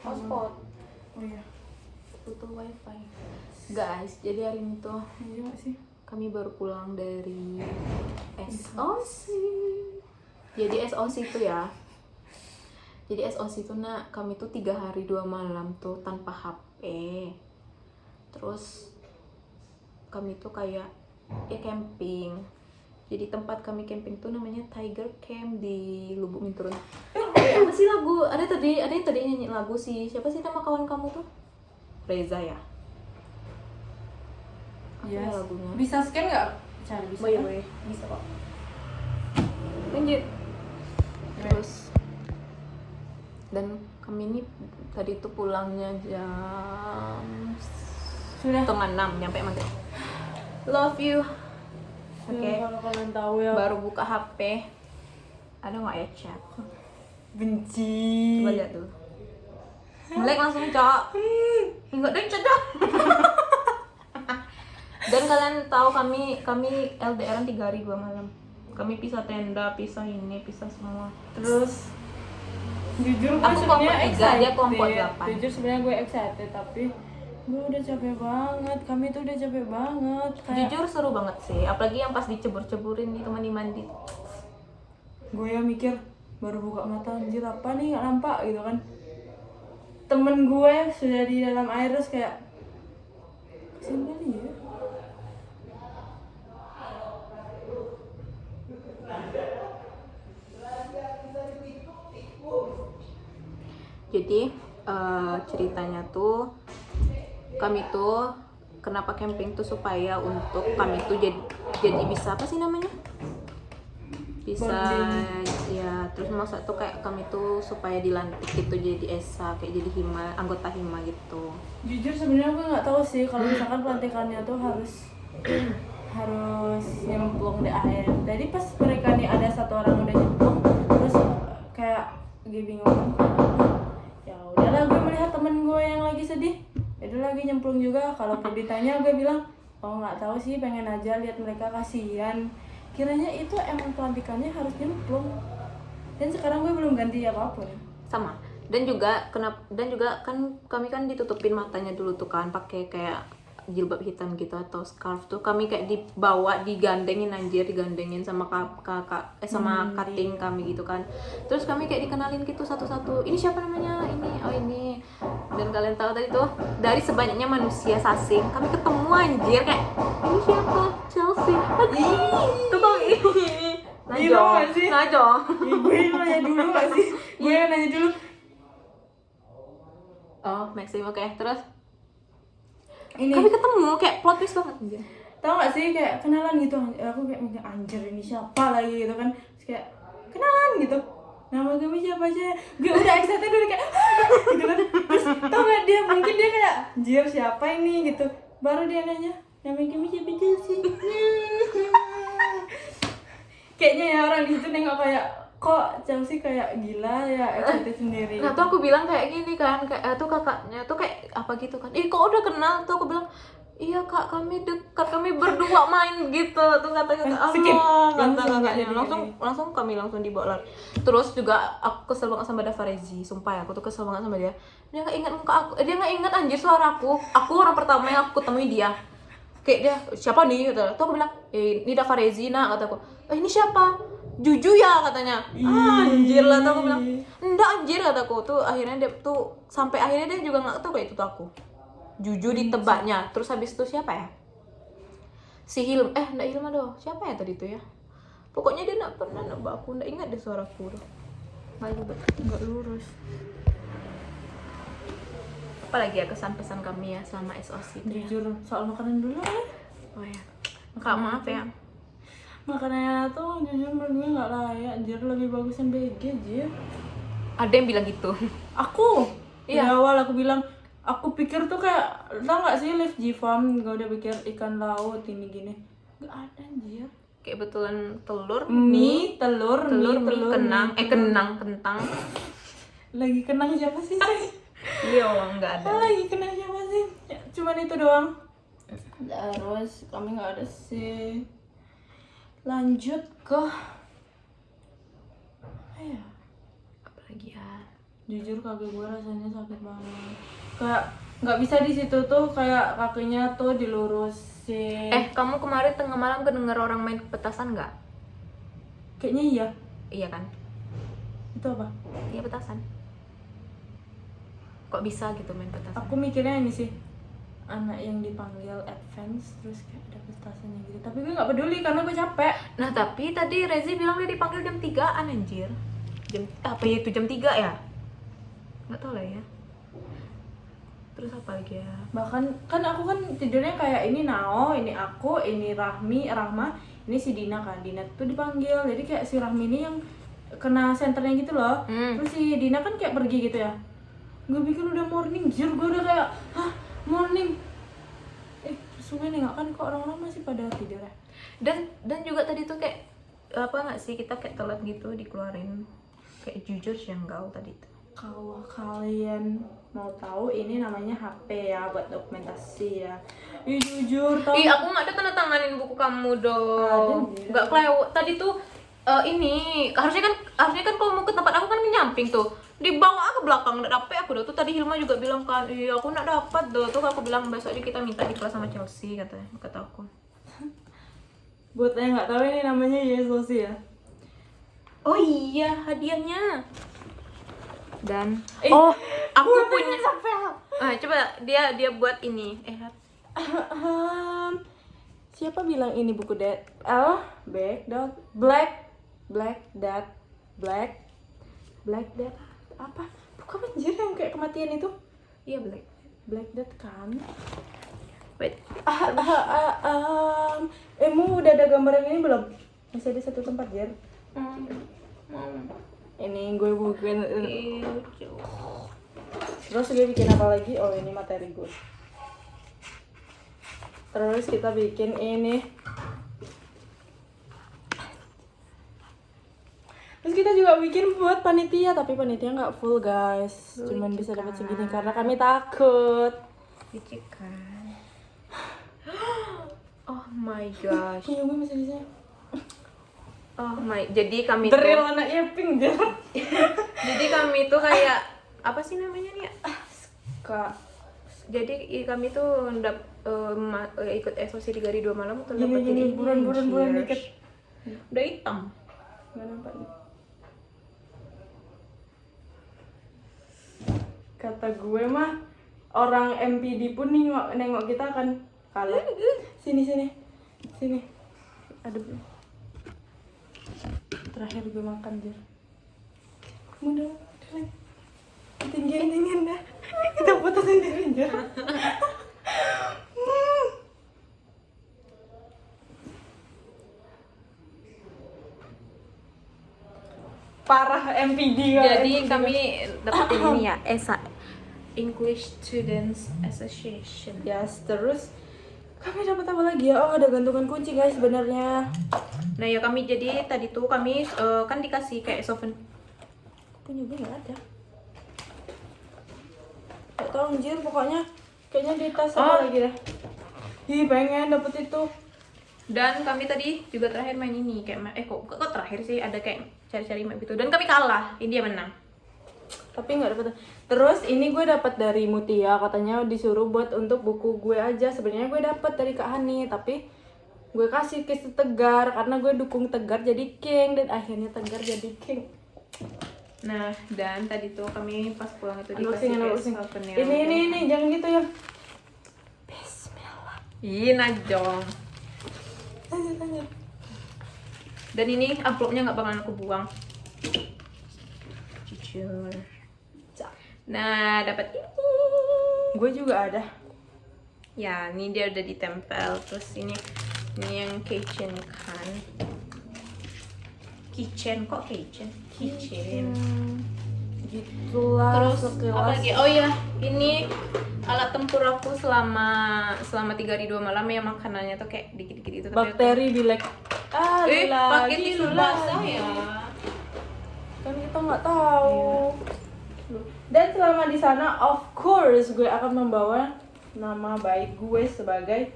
hotspot. Oh iya. Butuh wifi. Guys, jadi hari ini tuh Iya nggak sih? kami baru pulang dari SOC. Jadi SOC itu ya. Jadi SOC itu kami tuh 3 hari 2 malam tuh tanpa HP. Terus kami tuh kayak ya camping. Jadi tempat kami camping tuh namanya Tiger Camp di Lubuk Minturun. Apa sih lagu? Ada yang tadi nyanyi lagu sih. Siapa sih nama kawan kamu tuh? Reza ya? Apa ya lagunya? Bisa scan nggak? Cari bisa. Boleh, bisa kok. Lanjut. Terus dan kami ini tadi tuh pulangnya jam Sudah. 5:30 nyampe maghrib. Love you. Oke. Kalau kalian tahu ya. Baru buka HP. Ada nggak ya chat? Benci. Coba lihat dulu. Melek langsung cok. Enggak ada chat dah. Dan kalian tahu kami LDRan 3 hari 2 malam. Kami pisah tenda, pisah ini, pisah semua. Terus jujur gue Aku sebenarnya kelompok 3, dia kelompok excited. 8. Jujur sebenarnya gue excited tapi gue udah capek banget. Kami tuh udah capek banget. Jujur seru banget sih, apalagi yang pas dicebur-ceburin di mandi-mandi. Gue ya mikir baru buka mata anjir apa nih nggak nampak gitu kan. Temen gue sudah di dalam air terus kayak kasian kali ya. Jadi ceritanya tuh kami tuh kenapa camping tuh supaya untuk kami tuh jadi bisa apa sih namanya? Bisa ya, terus masa tuh kayak kami tuh supaya dilantik gitu jadi ESA, kayak jadi anggota hima gitu. Jujur sebenarnya gue nggak tahu sih kalau misalkan pelantikannya tuh harus nyemplung di air. Jadi pas mereka nih ada satu orang udah nyemplung terus kayak gue bingung kan. Ya udahlah, gue melihat temen gue yang lagi sedih itu lagi nyemplung juga. Kalau ditanya gue bilang oh nggak tahu sih, pengen aja lihat mereka, kasihan. Kiranya itu emang pelantikannya harus nyemplung. Dan sekarang gue belum ganti apapun. Sama. Dan juga kan kami kan ditutupin matanya dulu tuh kan pakai kayak jilbab hitam gitu atau scarf tuh. Kami kayak digandengin sama sama cutting kami gitu kan. Terus kami kayak dikenalin gitu satu-satu. Ini siapa namanya? Ini. Dan kalian tahu tadi tuh dari sebanyaknya manusia sasing kami ketemu anjir kayak ini siapa? Chelsea. Tuh kok Najo. Gue nanya dulu gak sih? Gue nanya dulu. Oh, Maxim, oke. Terus Ini kami ketemu kayak plot twist banget anjir. tahu gak sih kayak kenalan gitu. Aku kayak mikir anjir ini siapa lagi gitu kan. Terus kayak kenalan gitu. Nama kami siapa aja. Gue udah excited udah kayak gitu kan. Terus tau gak mungkin dia kayak anjir siapa ini gitu. Baru dia nanya nama kami siapa sih. Kayaknya ya orang di situ nengok kayak kok Chelsea kayak gila ya, excited sendiri. Nah tuh aku bilang kayak gini kan, kayak tuh kakaknya tuh kayak apa gitu kan. Kok udah kenal? Tuh aku bilang iya kak, kami dekat, kami berdua main gitu. Tuh katanya kata kakaknya langsung kami langsung dibawa lari. Terus juga aku kesel banget sama Dafarezi, sumpah ya, aku tuh kesel banget sama dia. Dia nggak ingat muka aku, dia nggak ingat anjir suara aku. Aku orang pertama yang aku temui dia. Kayak dia siapa nih kata. Tuh aku bilang ini Dafarezi nak, kataku. Ini siapa? Juju ya katanya. Anjir lah, tuh aku bilang enggak anjir kataku. Tuh akhirnya dia tuh sampai akhirnya dia juga nggak tahu kayak itu tuh aku. Juju ditebaknya. Terus habis itu siapa ya? Si enggak Hilma doh. Siapa ya tadi tuh ya? Pokoknya dia enggak pernah nebak aku, enggak ingat deh suaraku tuh. Enggak lurus. Apalagi ya kesan pesan kami ya selama SOC itu. Jujur soal makanan dulu ya. Oh ya. Kak maaf ya. Makanannya tuh jujur menurut gue nggak layak, anjir lebih bagusan BG anjir. Ada yang bilang gitu. Aku Iya. di awal aku bilang, aku pikir tuh kayak tau nggak sih Live G Farm, gue udah pikir ikan laut ini gini, nggak ada anjir. Kayak betulan telur, Mie, telur, kenang, kentang. Lagi kenang siapa sih? Iya, nggak ada. Lagi kenang siapa sih? Ya, cuman itu doang. Terus kami nggak ada sih. Lanjut ke apa ya? Apalagi ya? Jujur kaki gue rasanya sakit banget. Kayak nggak bisa di situ tuh, kayak kakinya tuh dilurusin. Kamu kemarin tengah malam kedenger orang main petasan nggak? Kayaknya iya. Iya kan? Itu apa? Iya, petasan. Kok bisa gitu main petasan? Aku mikirnya ini sih, anak yang dipanggil advance terus kayak ada petasannya gitu. Tapi gue nggak peduli karena gue capek. Nah, tapi tadi Rezi bilang dia dipanggil jam 3-an anjir. Jam apa ya itu, jam 3 ya? Nggak tahu lah ya. Terus apa lagi ya? Bahkan kan aku kan tidurnya kayak ini Nao, ini aku, ini Rahma, ini si Dina kan. Dina tuh dipanggil. Jadi kayak si Rahmi ini yang kena senternya gitu loh. Terus si Dina kan kayak pergi gitu ya. Gue pikir udah morning, jujur gue udah kayak, hah morning. Sungai nih nggak kan kok orang-orang masih pada tidur ya. Dan juga tadi tuh kayak apa nggak sih, kita kayak telat gitu dikeluarin. Kayak jujur janggal tadi tuh. Kalau kalian mau tahu, ini namanya HP ya, buat dokumentasi ya. Ih jujur tau. Ih, aku nggak ada tanda tanganin buku kamu dong. Ada, Nggak kelewat. Tadi tuh ini harusnya kan kalau mau ke tempat aku kan nyamping tuh. Dibawa ke belakang, nggak dapet aku tuh. Tadi Hilma juga bilang kan, iya aku nggak dapat tuh aku bilang besok aja kita minta di kelas sama Chelsea kata aku. Buat yang nggak tahu, ini namanya Yesosi ya. Oh iya, hadiahnya. Dan aku punya. Coba dia buat ini. Siapa bilang ini buku Black Death apa? Bukan anjir yang kayak kematian itu? Iya, Black Death kan? Wait. Emu udah ada gambar yang ini belum? Masih ada satu tempat, Jer. Ini gue bukuin. Terus gue bikin apa lagi? Oh, ini materi gue. Terus kita bikin ini. Terus kita juga bikin buat panitia, tapi panitia nggak full guys. Cuman bisa dapat segini karena kami takut. Dicikan. Oh my gosh. Punya gue masih bisa. Jadi kami Drill tuh. anak Yeping Jer. Jadi kami tuh kayak apa sih namanya nih? Kak. Jadi kami tuh ikut SOC 3 hari 2 malam untuk dapetin Gini, ini. buruan dikit. Udah hitam. Nggak nampak nih. Kata gue mah orang MPD pun nengok kita akan kalah. Sini. Ada terakhir gue makan Jer. Mudah. Tinggian dah. Kita foto sendiri Jer. Parah MPD kan. Jadi kami dapetin ini ya, ESA, English Students Association. Yes, terus kami dapat apa lagi ya? Oh, ada gantungan kunci guys sebenarnya. Nah ya kami jadi tadi tuh kami kan dikasih kayak souvenir. Punya gue nggak ada. Gak tau anjir, pokoknya kayaknya di tas apa lagi dah. Ih pengen dapet itu. Dan kami tadi juga terakhir main ini kayak kok terakhir sih ada kayak cari-cari map gitu dan kami kalah, India menang. Tapi nggak dapet. Terus ini gue dapat dari Mutia, katanya disuruh buat untuk buku gue aja. Sebenarnya gue dapat dari Kak Hani, tapi gue kasih ke Tegar karena gue dukung Tegar jadi king dan akhirnya Tegar jadi king. Nah dan tadi tuh kami pas pulang itu Unboxing. dikasih souvenir. Ini jangan gitu ya. Ih najong. Lanjut. Dan ini amplopnya nggak bakalan aku buang. Jujur. Nah dapat ini. Gue juga ada. Ya ini dia udah ditempel. Terus ini yang kitchen kan. Kitchen Gitulah. Terus sekilas. apa lagi? Oh ya, ini alat tempur aku selama 3 hari 2 malam ya, makanannya tuh kayak dikit-dikit itu. Bakteri bilek. Pakai tisu basah ya. Kan kita nggak tahu. Dan selama di sana, of course, gue akan membawa nama baik gue sebagai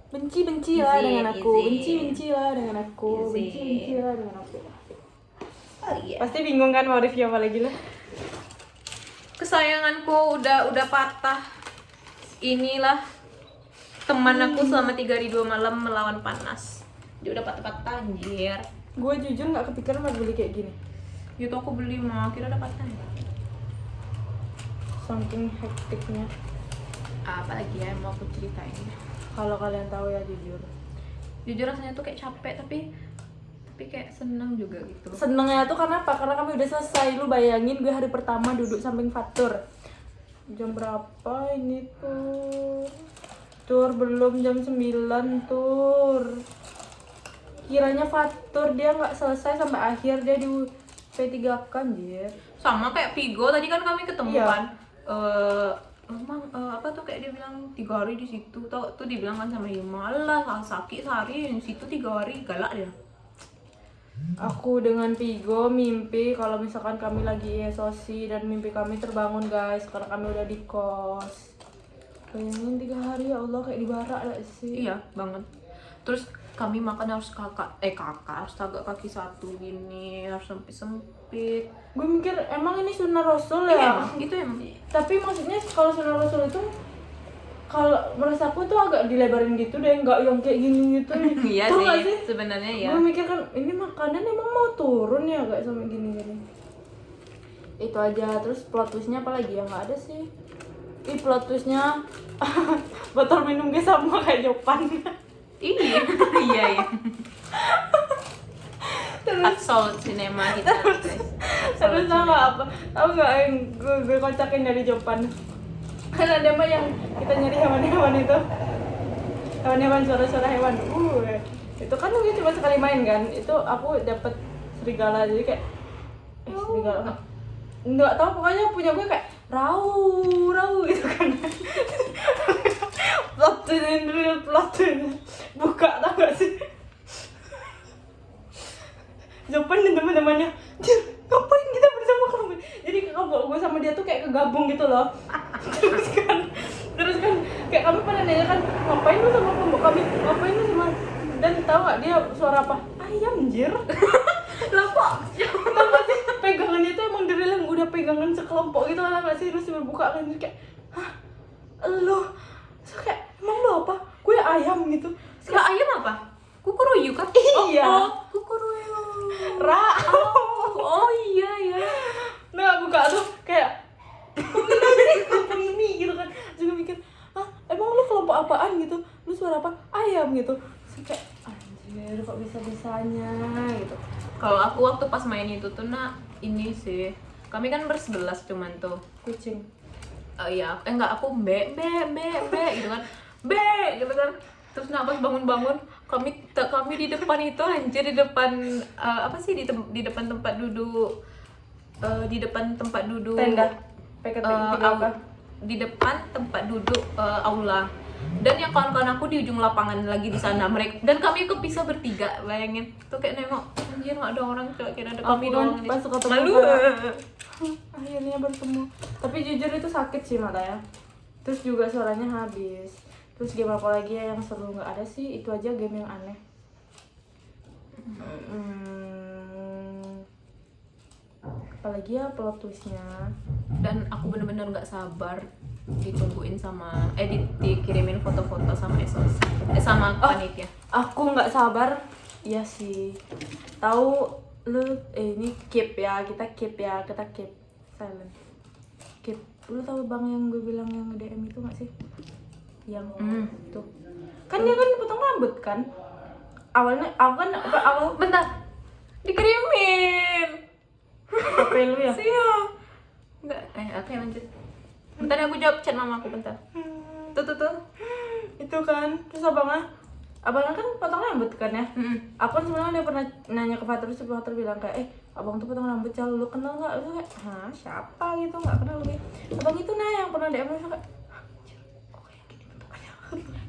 benci-bencilah dengan aku. Benci-bencilah dengan aku. Benci-bencilah dengan aku. Oh iya. Pasti bingung kan mau review apa lagi lah. Kesayanganku udah patah. Inilah teman aku selama 3 hari 2 malam melawan panas. Dia udah patah-patah anjir. Gue jujur nggak kepikiran mau beli kayak gini. Itu aku beli mah kira udah patah. Saking hektiknya. Apalagi ya yang mau aku ceritain. Kalau kalian tahu ya Jujur rasanya tuh kayak capek tapi kayak seneng juga gitu. Senengnya tuh karena apa? Karena kami udah selesai. Lu bayangin gue hari pertama duduk samping Fatur. Jam berapa ini tuh? Tur belum jam 9 tur. Kiranya Fatur dia nggak selesai sampai akhir, dia di P3 kan dia. Sama kayak Vigo tadi kan kami ketemu Iya. kan. Emang apa tuh kayak dia bilang 3 hari di situ tuh dibilang kan sama Hima lah sakit sehari di situ 3 hari galak dia. Aku dengan Vigo mimpi kalau misalkan kami lagi SOC dan mimpi kami terbangun guys karena kami udah di kos. Bayangin 3 hari ya Allah kayak di barak lah sih. Iya banget. Terus kami makan harus kakak harus tagak kaki satu gini, harus sempit. Gue mikir emang ini sunnah Rasul Iya ya. emang gitu emang. Tapi maksudnya kalau sunnah Rasul itu kalau menurut aku tuh agak dilebarin gitu deh, nggak yang kayak gini gitu. Iya Tau nggak sih sebenarnya ya. Gue mikir kan ini makanan emang mau turun ya gak sama gini-gini. Itu aja. Terus plot twistnya apa lagi ya, nggak ada sih. Plot twistnya botol minum gue sama kayak Jopan. Iya iya. Absolute cinema kita guys. Terus sama apa? Tahu nggak yang gue kocakin dari Jopan? Kan ada mah yang kita nyari hewan-hewan itu, hewan-hewan suara-suara hewan. Itu kan mungkin cuma sekali main kan. Itu aku dapet serigala jadi kayak serigala. Nggak tahu pokoknya punya gue kayak rau gitu kan. Plot twist buka tau gak sih? Jopan dan teman-temannya, ngapain kita bersama kamu? Jadi kalau gue sama dia tuh kayak kegabung gitu loh. terus kan kayak kami pernah nanya kan, ngapain lu sama kelompok kami? Ngapain lu sama? Dan tahu nggak dia suara apa? Ayam jir. Lah kok? Kenapa sih pegangannya itu emang dari yang udah pegangan sekelompok gitu lah nggak sih? Terus dibuka kan kayak, hah, lo? So kayak emang lo apa? Gue ayam gitu. Lah ayam apa? Kukuruyu kan? Iya. Oh, kukuruyu. Ra. Oh iya ya. Nah buka tuh kayak kelompok ini gitu kan. Juga mikir, ah emang lu kelompok apaan gitu? Lu suara apa? Ayam gitu. Terus kayak anjir kok bisa-bisanya gitu. Kalau aku waktu pas main itu tuh ini sih. Kami kan bersebelas cuman tuh. Kucing. Iya, enggak aku be gitu kan. Be gitu kan. Terus pas bangun-bangun kami di depan itu anjir di depan apa sih di depan tempat duduk di depan tempat duduk Tenda. PKT di depan tempat duduk aula. Dan yang kawan-kawan aku di ujung lapangan lagi di sana mereka dan kami kepisah bertiga bayangin tuh kayak nengok anjir nggak ada orang kira ada kami doang pas ketemu malu akhirnya bertemu. Tapi jujur itu sakit sih mata ya. Terus juga suaranya habis. Terus game apa lagi ya yang seru? Nggak ada sih, itu aja game yang aneh. Apalagi ya plot twistnya. dan aku bener-bener nggak sabar ditungguin sama dikirimin foto-foto sama SOS sama panitia. Aku nggak sabar. Iya sih. Tahu lu ini keep ya, kita keep silent. Keep. Lu tahu bang yang gue bilang yang DM itu nggak sih? Yang tuh. Kan dia kan potong rambut kan? Awalnya aku kan awal Bentar, dikirimin. HP lu ya? Siap. Enggak, oke lanjut. Bentar aku jawab chat mama aku bentar. Tuh. Itu kan terus abangnya kan potong rambut kan ya. Aku kan sebenarnya udah pernah nanya ke Fatur, terus Fatur bilang kayak abang tuh potong rambut cal, lu kenal nggak? Lu kayak hah siapa gitu, nggak kenal lu. Abang itu yang pernah DM lu kayak anjir kok kayak gini bentukannya.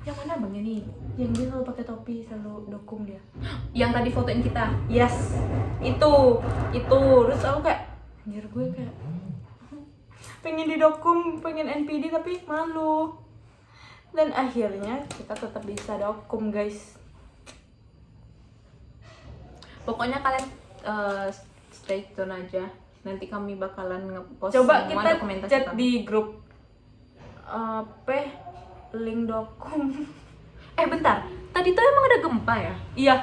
Yang mana abangnya nih? Yang dia selalu pakai topi, selalu dukung dia. Yang tadi fotoin kita. Yes, itu terus aku kayak anjir gue kayak pengen didukung, pengen NPD tapi malu. Dan akhirnya kita tetap bisa dokum guys. Pokoknya kalian stay tune aja. Nanti kami bakalan ngepost Coba semua kita dokumentasi chat kami. di grup link dokum. Bentar, tadi tuh emang ada gempa ya? Iya,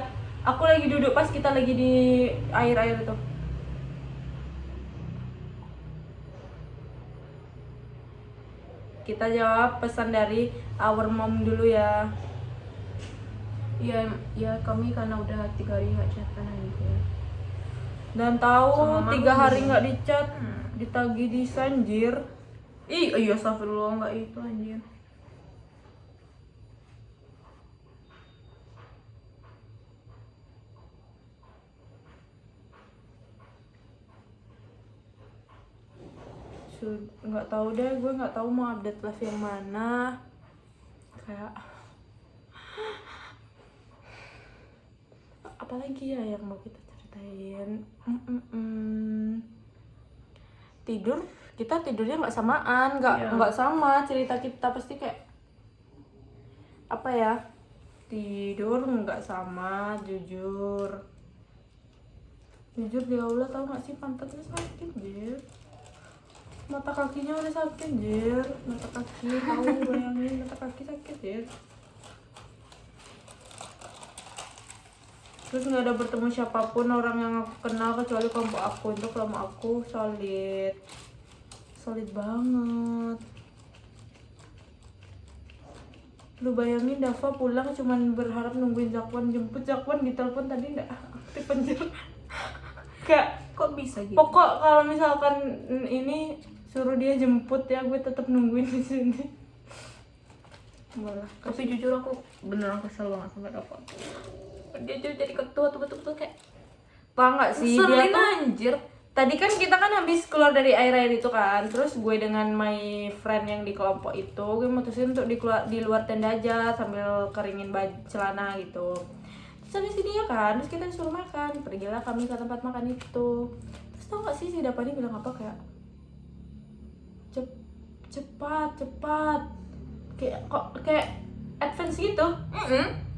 aku lagi duduk pas kita lagi di air-air itu. Kita jawab pesan dari our mom dulu ya. Ya kami karena udah 3 hari nggak chatan aja. Dan tahu Sama mama 3 hari juga. nggak dicat, ditagih di sanjir. Iya astagfirullah, nggak itu anjir. Nggak tahu deh, gue nggak tahu mau update live yang mana. Kayak apalagi ya yang mau kita ceritain. Tidur, kita tidurnya nggak samaan, nggak sama cerita kita, pasti kayak apa ya, tidur nggak sama. Jujur di aula, tahu nggak sih pantatnya sakit Jir, mata kakinya udah sakit Jir, mata kaki, tahu bayangin mata kaki sakit Jir. Terus nggak ada bertemu siapapun orang yang aku kenal kecuali kelompok aku. Itu kelompok aku solid banget. Lu bayangin Dava pulang cuman berharap nungguin Zakwan jemput. Zakwan ditelepon tadi nggak aktif anjir. Kayak Kok bisa gitu? pokok kalau misalkan ini suruh dia jemput ya, gue tetap nungguin di sini. Malah Tapi jujur aku beneran kesel banget sama Dava. Dia jadi ketua tuh betul-betul kayak nggak sih dia ngeselin tuh. anjir. Tadi kan kita kan habis keluar dari air-air itu kan, terus gue dengan my friend yang di kelompok itu, gue mutusin untuk di luar tenda aja sambil keringin baju celana gitu. Terus habis ini ya kan, terus kita disuruh makan, pergilah kami ke tempat makan itu. Terus tau gak sih si Dapani bilang apa, kayak cepat kayak advance gitu.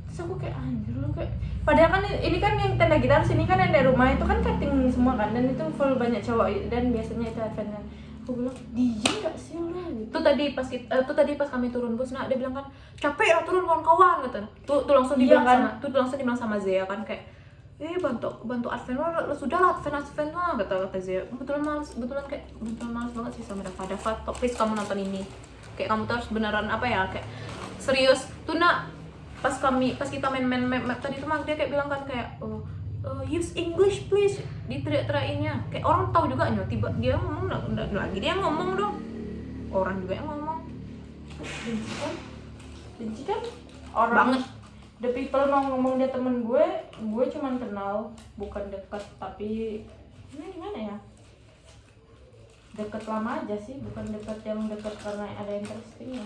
Terus aku kayak anjir lu, kayak padahal kan ini kan yang tenda kita sini kan ada rumah itu kan cutting semua kan, dan itu full banyak cowok dan biasanya itu advance. Aku bilang diem gak sih lu gitu. Tuh tadi pas kami turun bus, nah dia bilang kan capek ya turun kawan-kawan gitu. Tuh langsung Iya dibilang kan? langsung dibilang sama Zea kan kayak bantu Advent lah, sudah lah Advent lah kata Zea. Betulan malas banget sih sama Dava, please kamu nonton ini. Kayak kamu tuh harus beneran apa ya, kayak serius tuh nak. Pas kita main map tadi tuh mak dia kayak bilang kan kayak use English please, diteriak-teriakinnya kayak orang tahu juga nyo, tiba dia ngomong lagi dia ngomong dong, orang juga yang ngomong. Benci kan orang Banget. the people mau ngomong dia temen gue cuman kenal, bukan dekat, tapi ini gimana ya, deket lama aja sih, bukan dekat yang dekat karena ada interestingnya.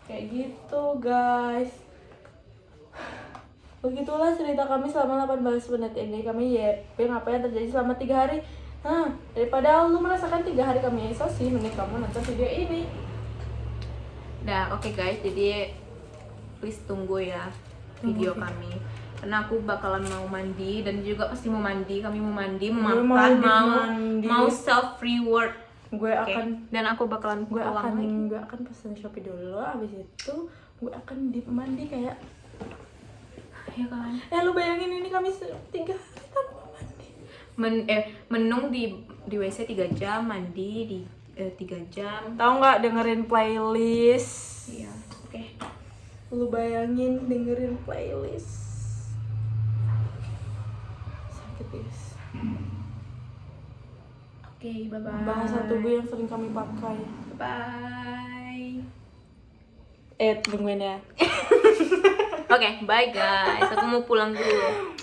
Kayak gitu guys. Begitulah cerita kami selama 18 menit ini. Kami yaping apa yang terjadi selama 3 hari. Nah, daripada lu merasakan 3 hari kami isolasi, mending kamu nonton video ini. Nah, oke guys, jadi please tunggu ya video kami. Karena aku bakalan mau mandi dan juga pasti mau mandi. Kami mau mandi, mau Gue makan, mandi. mau self reward. Gue Oke. Dan aku bakalan pulang lagi. gue akan pesen Shopee dulu, abis itu gue akan mandi kayak, Ya kan. lu bayangin ini kami 3 hari tanpa mandi. Menung di WC 3 jam, mandi di 3 jam. Tahu nggak, dengerin playlist. Iya, oke. Lu bayangin dengerin playlist. Sakit guys. Oke, bye-bye. Bahasa tubuh yang sering kami pakai. Bye. Tungguin ya. Oke, bye guys. Aku mau pulang dulu.